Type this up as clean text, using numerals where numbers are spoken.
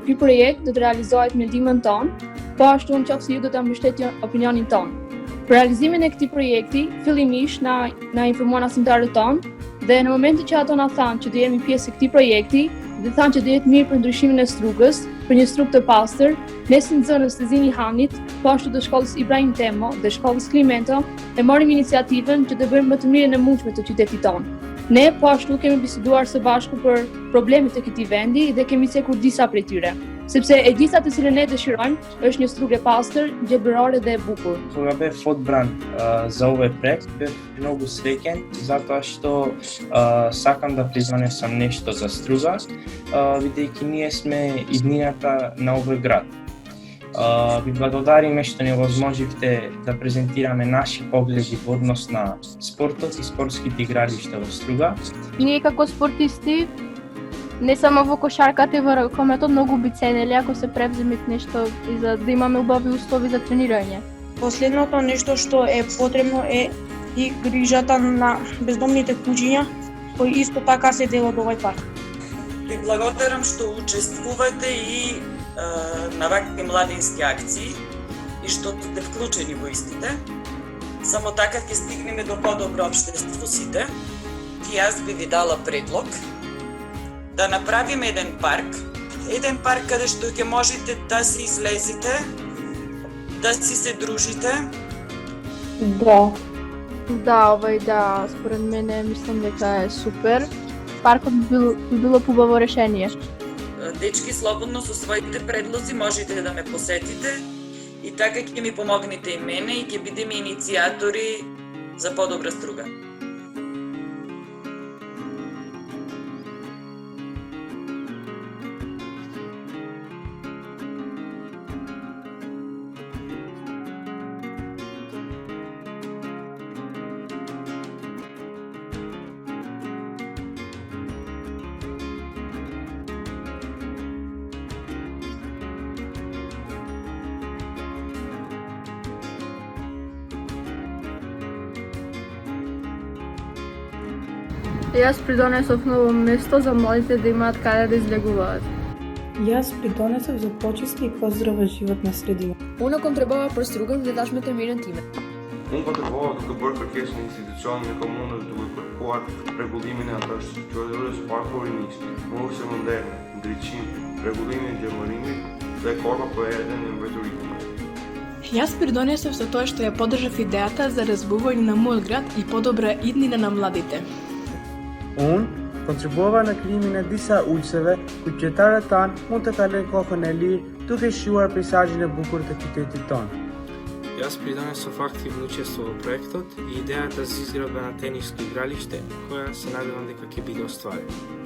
Ky projekt do të realizohet me ndihmën tonë, po ashtu nëse ju do ta mbështetni opinionin tonë. Për realizimin e këtij projekti, fillimisht na informuan anëtarët tonë dhe në momentin që ato na thanë që do jemi pjesë e këtij projekti, dhe thanë që do jetë mirë për ndryshimin e strugës, për një strugë të pastër, ne si nxënës të Zini Hanit, po ashtu të shkollës Ibrahim Temo dhe shkollës Klimento, e morëm iniciativën që të bëjmë më të mirën e mundshme të qytetit tonë. Ne po ashtu kemi biseduar së bashku për problemet e këtij vendi dhe kemi cekur disa prej tyre, sepse e gjitha të cilën ne dëshirojmë është një strugë e pastër, gjelbërore dhe e bukur. Кога бев одбран за овој проект, бев многу среќен затоа што сакам да признесам нешто за струга, бидејќи ние сме иднината на овој град. Ви благодариме што ни овозможивте да презентираме наши погледи во однос на спортот и спортските игралишта во Струга. Ние како спортисти, не само во кошарката и во ракометот, многу би ценели ако се превземет нешто и за да имаме убави услови за тренирање. Последното нешто што е потребно е и грижата на бездомните куќиња, кои исто така се дел од овој парк. Ви благодарам што учествувате и на вакви младински акции и што сте вклучени во истите. Само така ќе стигнеме до подобро општество сите. И јас би ви дала предлог да направиме еден парк каде што ќе можете да се излезете, да си се дружите. Да. Да, ова идеја според мене мислам дека е супер. Паркот би било побаво решение. Дечки, слободно со своите предлози можете да ме посетите и така ќе ми помогнете и мене и ќе бидеме иницијатори за подобра Струга. Јас придонесов ново место за младите да имаат каде да излегуваат. Јас придонесов за почиста и поздрава животна средина. Unë kontribuava për strugën dhe tash me të mirën time. Unë kontribuava duke bërë kërkesë në institucion në komunës duke kërkuar rregullimin e infrastrukturës parkurinisë, murse moderne, ndriçim, rregullimin e gjallërimit dhe korpa për erën e mbretërisë. Јас придонесов со тоа што ја поддржав идејата за разбување на мојот град и подобра иднина на младите. Unë kontribuava në krijimin e disa ulëseve ku qytetarët tanë mund të kalojnë kohën e lirë duke shijuar peizazhin e bukur të qytetit tonë. Јас придонесов активно учество во проектот и идејата за изградба на тениско игралиште, која се надевам дека ќе биде остварена.